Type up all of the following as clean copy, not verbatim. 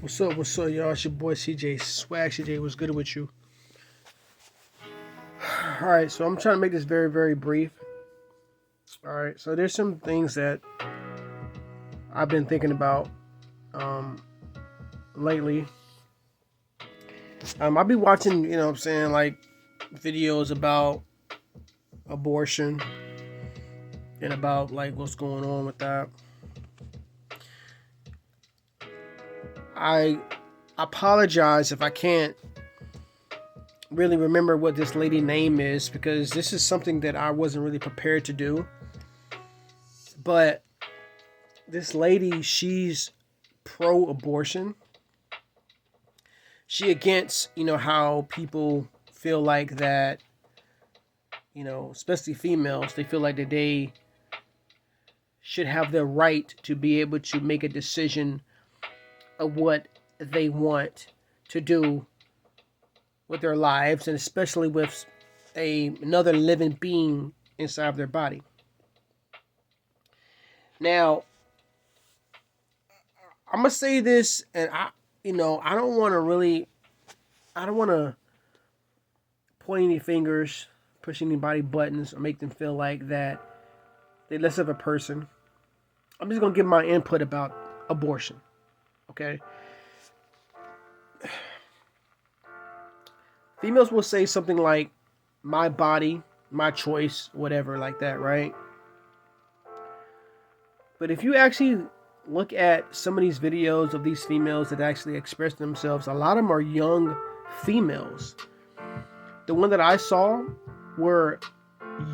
What's up? What's up, y'all? It's your boy CJ Swag. CJ, what's good with you? All right, so I'm trying to make this very, very brief. All right, so there's some things that I've been thinking about um, lately. I'll be watching, what I'm saying, like videos about abortion and about like what's going on with that. I apologize if I can't really remember what this lady name is because this is something that I wasn't really prepared to do. But this lady, she's pro-abortion. She against, how people feel like that, especially females, they feel like that they should have the right to be able to make a decision of what they want to do with their lives, and especially with another living being inside of their body. Now, I'm gonna say this, and I don't want to really, I don't want to point any fingers, push anybody buttons, or make them feel like that they're less of a person. I'm just gonna give my input about abortion. Okay, females will say something like, "My body, my choice," whatever, like that, right? But if you actually look at some of these videos of these females that actually express themselves, a lot of them are young females. The one that I saw were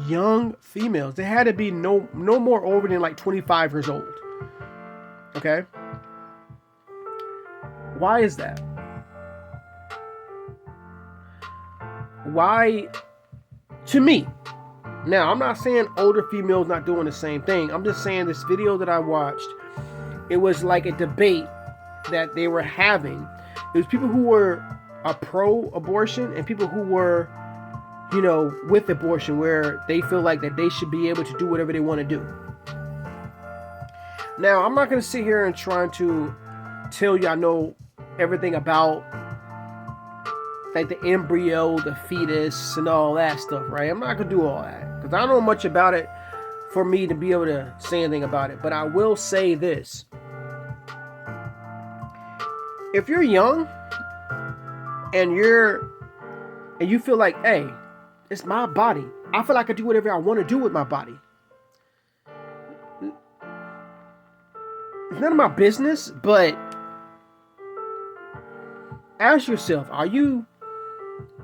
young females. They had to be no more over than like 25 years old. Okay? Why is that? Why, to me, now I'm not saying older females not doing the same thing. I'm just saying this video that I watched, it was like a debate that they were having. It was people who were pro-abortion and people who were, with abortion, where they feel like that they should be able to do whatever they want to do. Now, I'm not going to sit here and try to tell you I know everything about like the embryo, the fetus, and all that stuff, right? I'm not going to do all that because I don't know much about it for me to be able to say anything about it. But I will say this. If you're young and you feel like, hey, it's my body. I feel like I can do whatever I want to do with my body. It's none of my business, but ask yourself, are you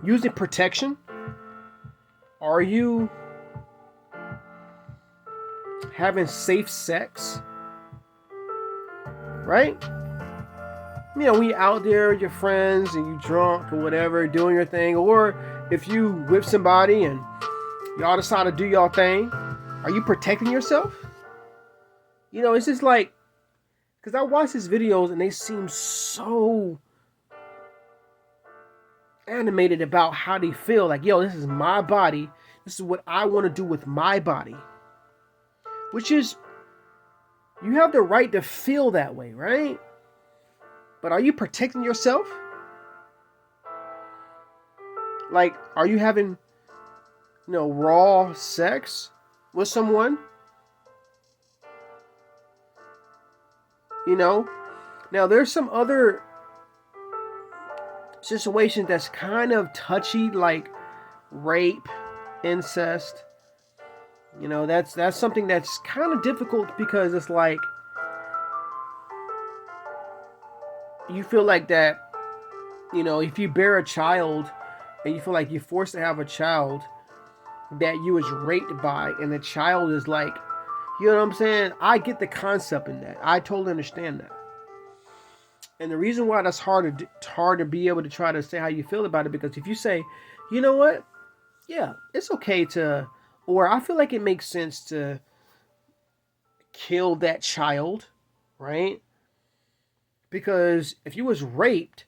using protection? Are you having safe sex? Right? When you're out there with your friends and you drunk or whatever, doing your thing, or if you with somebody and y'all decide to do y'all thing, are you protecting yourself? It's just like, because I watch these videos and they seem so animated about how they feel. Like, yo, this is my body. This is what I want to do with my body. Which is, you have the right to feel that way, right? But are you protecting yourself? Like, are you having, raw sex with someone? Now there's some other situations that's kind of touchy, like rape, incest. That's something that's kind of difficult because it's like you feel like that, if you bear a child and you feel like you're forced to have a child that you was raped by, and the child is like, you know what I'm saying? I get the concept in that. I totally understand that. And the reason why that's hard to be able to try to say how you feel about it, because if you say, you know what? Yeah, it's okay to, or I feel like it makes sense to kill that child, right? Because if you was raped,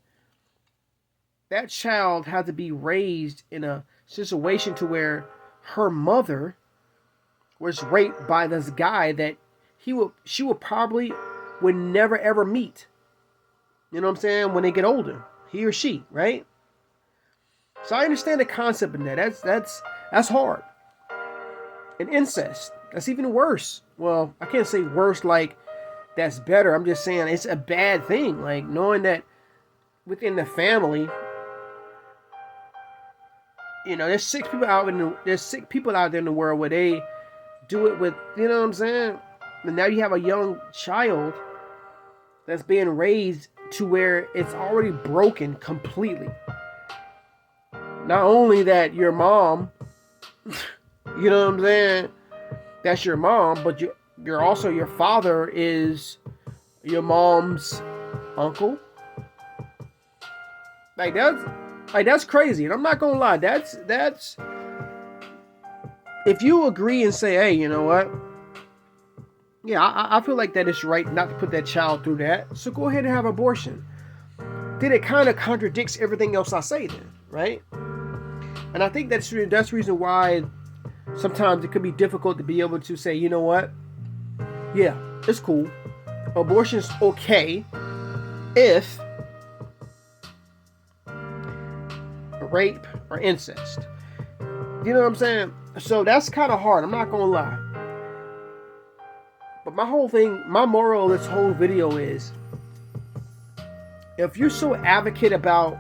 that child had to be raised in a situation to where her mother was raped by this guy that she would probably would never ever meet. You know what I'm saying? When they get older, he or she, right? So I understand the concept in that. That's hard. And incest, that's even worse. Well, I can't say worse like that's better. I'm just saying it's a bad thing. Like knowing that within the family, there's sick people out there in the world where they do it with, you know what I'm saying? And now you have a young child that's being raised to where it's already broken completely. Not only that your mom, you know what I'm saying, that's your mom, but you're also, your father is your mom's uncle. That's crazy. And I'm not gonna lie, that's if you agree and say, hey, you know what? Yeah, I feel like that it's right not to put that child through that. So go ahead and have abortion. Then it kind of contradicts everything else I say then, right? And I think that's the reason why sometimes it could be difficult to be able to say, you know what? Yeah, it's cool. Abortion's okay if rape or incest. You know what I'm saying? So that's kind of hard. I'm not gonna lie. But my moral of this whole video is, if you're so advocate about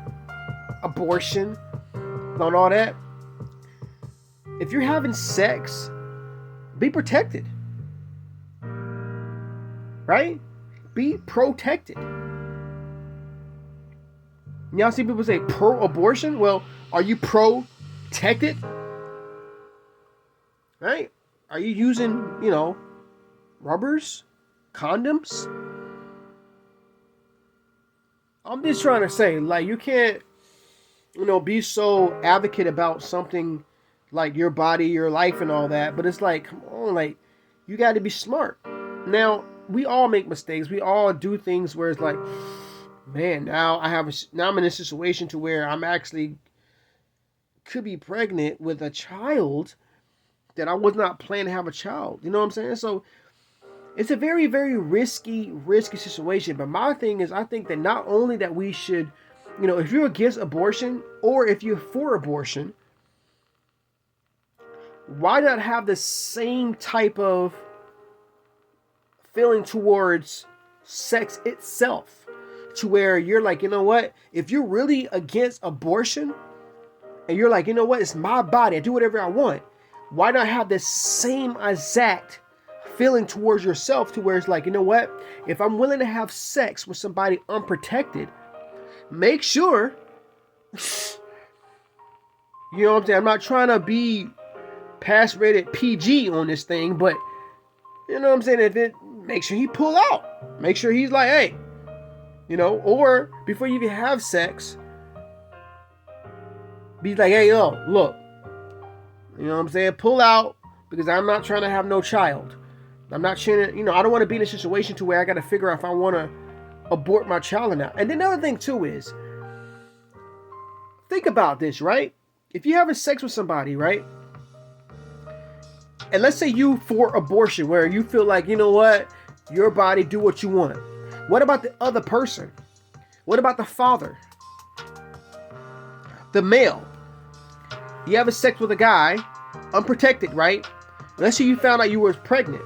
abortion and all that, if you're having sex, be protected. Right? Be protected. Y'all see people say pro-abortion? Well, are you protected? Right? Are you using, rubbers? Condoms? I'm just trying to say, like, you can't, be so advocate about something like your body, your life, and all that. But it's like, come on, like, you got to be smart. Now, we all make mistakes. We all do things where it's like, man, now I'm in a situation to where I'm actually could be pregnant with a child that I was not planning to have a child. You know what I'm saying? So it's a very, very risky situation. But my thing is, I think that not only that we should, if you're against abortion or if you're for abortion, why not have the same type of feeling towards sex itself, to where you're like, you know what, if you're really against abortion and you're like, you know what, it's my body, I do whatever I want, why not have the same exact feeling towards yourself, to where it's like, you know what, if I'm willing to have sex with somebody unprotected, make sure you know what I'm saying, I'm not trying to be past rated PG on this thing, but you know what I'm saying, if it, make sure he pull out. Make sure he's like, hey, or before you even have sex, be like, hey, yo, look, you know what I'm saying, pull out, because I'm not trying to have no child. I'm not trying to, I don't want to be in a situation to where I got to figure out if I want to abort my child or not. And then another thing too is, think about this, right? If you're having sex with somebody, right? And let's say you for abortion, where you feel like, you know what, your body, do what you want. What about the other person? What about the father? The male. You have sex with a guy, unprotected, right? Let's say you found out you were pregnant.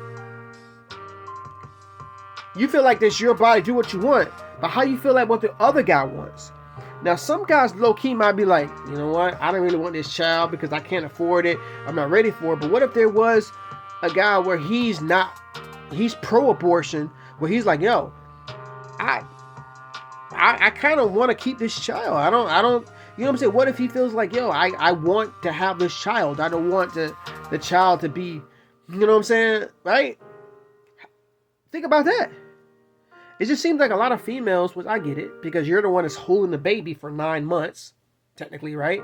You feel like this your body, do what you want. But how you feel like what the other guy wants? Now, some guys low-key might be like, you know what, I don't really want this child because I can't afford it. I'm not ready for it. But what if there was a guy where he's pro-abortion, where he's like, yo, I kind of want to keep this child. I don't, you know what I'm saying? What if he feels like, yo, I want to have this child. I don't want the child to be, you know what I'm saying? Right? Think about that. It just seems like a lot of females, which I get it, because you're the one that's holding the baby for 9 months, technically, right?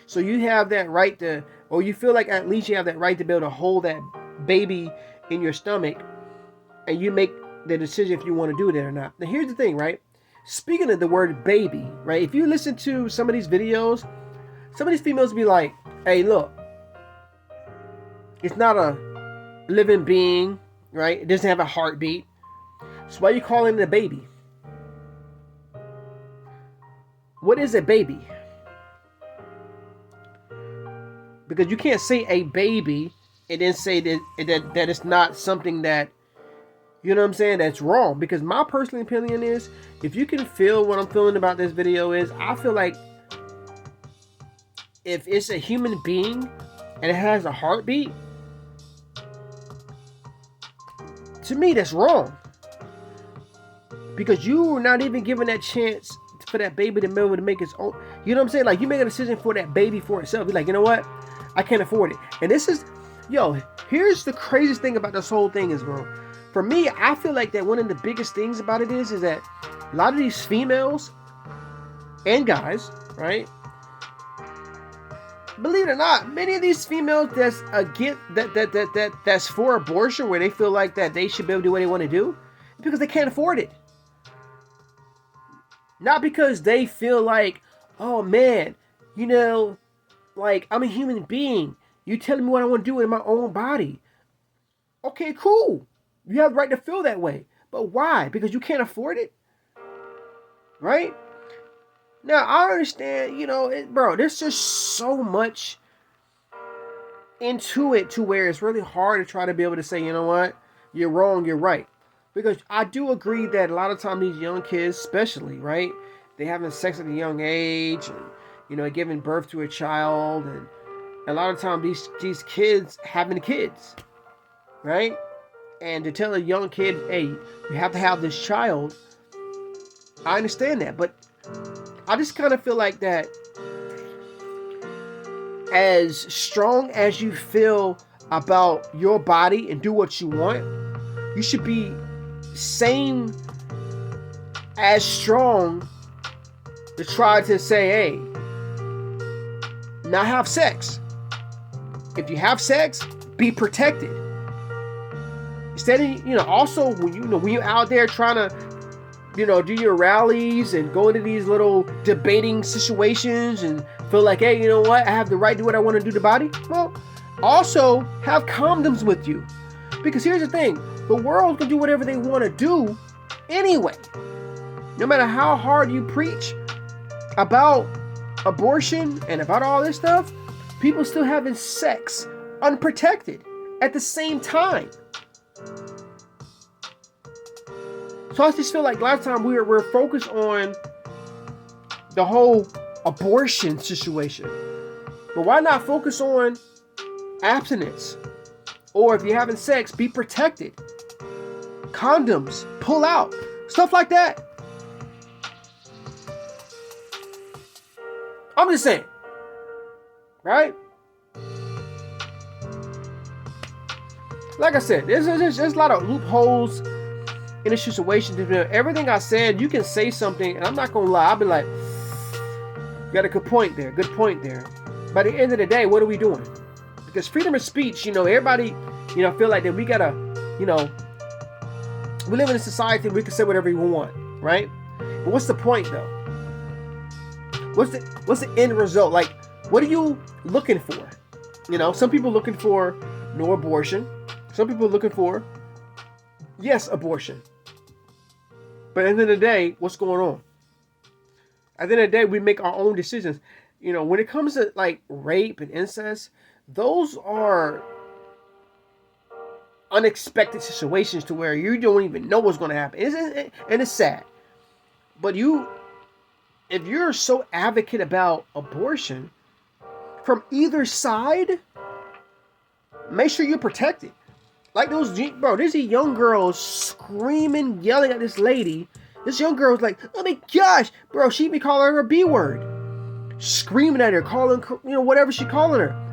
So you have that right to, or you feel like at least you have that right to be able to hold that baby in your stomach, and you make the decision if you want to do that or not. Now here's the thing, right? Speaking of the word baby, right? If you listen to some of these videos, some of these females be like, hey, look, it's not a living being, right? It doesn't have a heartbeat. So why are you calling it a baby? What is a baby? Because you can't say a baby and then say that it's not something that, you know what I'm saying, that's wrong. Because my personal opinion is, if you can feel what I'm feeling about this video is, I feel like if it's a human being and it has a heartbeat, to me that's wrong. Because you are not even given that chance for that baby to be able to make its own. You know what I'm saying? Like, you make a decision for that baby for itself. You're like, you know what? I can't afford it. And this is, here's the craziest thing about this whole thing is, bro. For me, I feel like that one of the biggest things about it is that a lot of these females and guys, right? Believe it or not, many of these females that's against that's for abortion, where they feel like that they should be able to do what they want to do, because they can't afford it. Not because they feel like, oh man, like, I'm a human being. You telling me what I want to do in my own body. Okay, cool. You have the right to feel that way. But why? Because you can't afford it? Right? Now, I understand, bro, there's just so much into it to where it's really hard to try to be able to say, you know what? You're wrong, you're right. Because I do agree that a lot of times these young kids, especially, right? They having sex at a young age and, giving birth to a child, and a lot of times these kids having kids, right? And to tell a young kid, hey, you have to have this child, I understand that, but I just kind of feel like that as strong as you feel about your body and do what you want, you should be same as strong to try to say, hey, now have sex. If you have sex, be protected. Instead of, also when you're out there trying to, do your rallies and go into these little debating situations and feel like, hey, you know what? I have the right to do what I want to do to the body. Well, also have condoms with you. Because here's the thing. The world can do whatever they want to do anyway. No matter how hard you preach about abortion and about all this stuff, people still having sex unprotected at the same time. So I just feel like last time we're focused on the whole abortion situation. But why not focus on abstinence? Or if you're having sex, be protected. Condoms, pull out, stuff like that. I'm just saying. Right? Like I said, there's a lot of loopholes in this situation. Everything I said, you can say something, and I'm not going to lie. I'll be like, you got a good point there. Good point there. By the end of the day, what are we doing? Because freedom of speech, everybody, feel like that we got to, we live in a society where we can say whatever we want, right? But what's the point, though? What's the end result? Like, what are you looking for? Some people looking for no abortion. Some people are looking for, yes, abortion. But at the end of the day, what's going on? At the end of the day, we make our own decisions. When it comes to like rape and incest, those are unexpected situations to where you don't even know what's going to happen. And it's sad. But if you're so advocate about abortion from either side, make sure you're protected. Like there's a young girl screaming, yelling at this lady. This young girl's like, oh my gosh, bro, she be calling her a B word. Screaming at her, calling, whatever she calling her.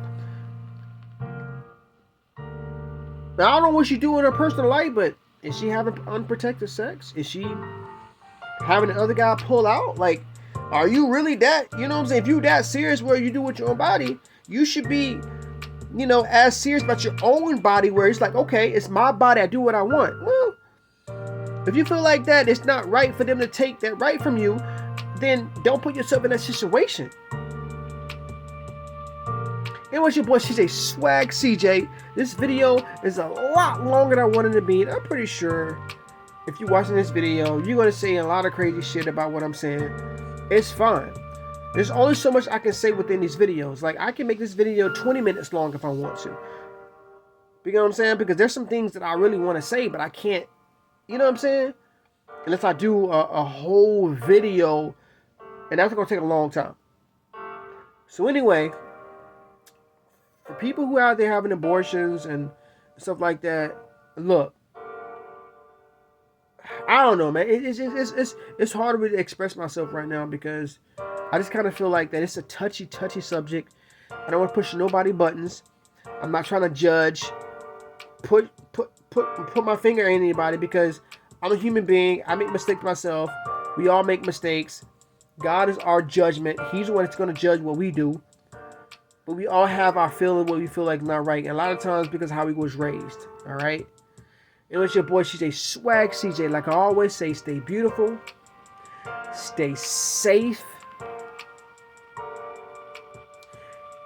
Now, I don't know what she do in her personal life, but is she having unprotected sex? Is she having the other guy pull out? Like, are you really that, if you that serious where you do with your own body, you should be, as serious about your own body where it's like, okay, it's my body, I do what I want. Well, if you feel like that it's not right for them to take that right from you, then don't put yourself in that situation. It was your boy CJ Swag CJ. This video is a lot longer than I wanted to be. And I'm pretty sure if you're watching this video, you're going to say a lot of crazy shit about what I'm saying. It's fine. There's only so much I can say within these videos. Like, I can make this video 20 minutes long if I want to. You know what I'm saying? Because there's some things that I really want to say, but I can't. You know what I'm saying? Unless I do a whole video, and that's going to take a long time. So anyway, for people who are out there having abortions and stuff like that, look, I don't know, man. It's hard for me to express myself right now because I just kind of feel like that it's a touchy subject. I don't want to push nobody buttons. I'm not trying to judge, put my finger in anybody because I'm a human being. I make mistakes myself. We all make mistakes. God is our judgment. He's the one that's going to judge what we do. But we all have our feeling what we feel like is not right. And a lot of times because of how we was raised. All right? And it's your boy CJ Swag. CJ, like I always say, stay beautiful. Stay safe.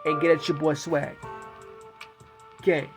And get at your boy Swag. Okay.